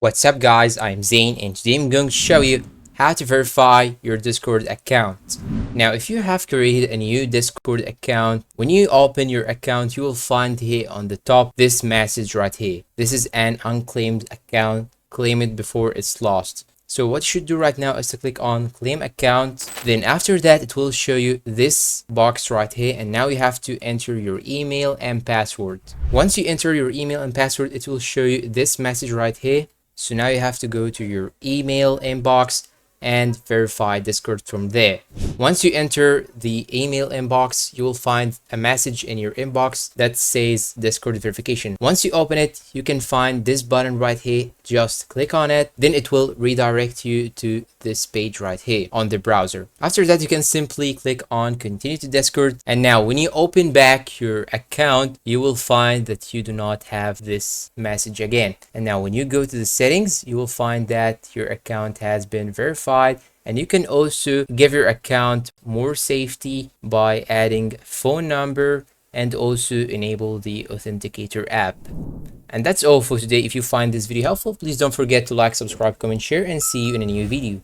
What's up guys, I'm Zane and today I'm going to show you how to verify your Discord account. Now if you have created a new Discord account, when you open your account you will find here on the top this message right here. This is an unclaimed account, claim it before it's lost. So what you should do right now is to click on claim account. Then after that it will show you this box right here, and now you have to enter your email and password. Once you enter your email and password it will show you this message right here. So now you have to go to your email inbox and verify Discord from there. Once you enter the email inbox, you will find a message in your inbox that says Discord verification. Once you open it, you can find this button right here. Just click on it, then it will redirect you to this page right here on the browser. After that, you can simply click on continue to Discord. And now when you open back your account, you will find that you do not have this message again. And now when you go to the settings, you will find that your account has been verified. And you can also give your account more safety by adding phone number and also enable the Authenticator app. And that's all for today. If you find this video helpful, please don't forget to like, subscribe, comment, share, and see you in a new video.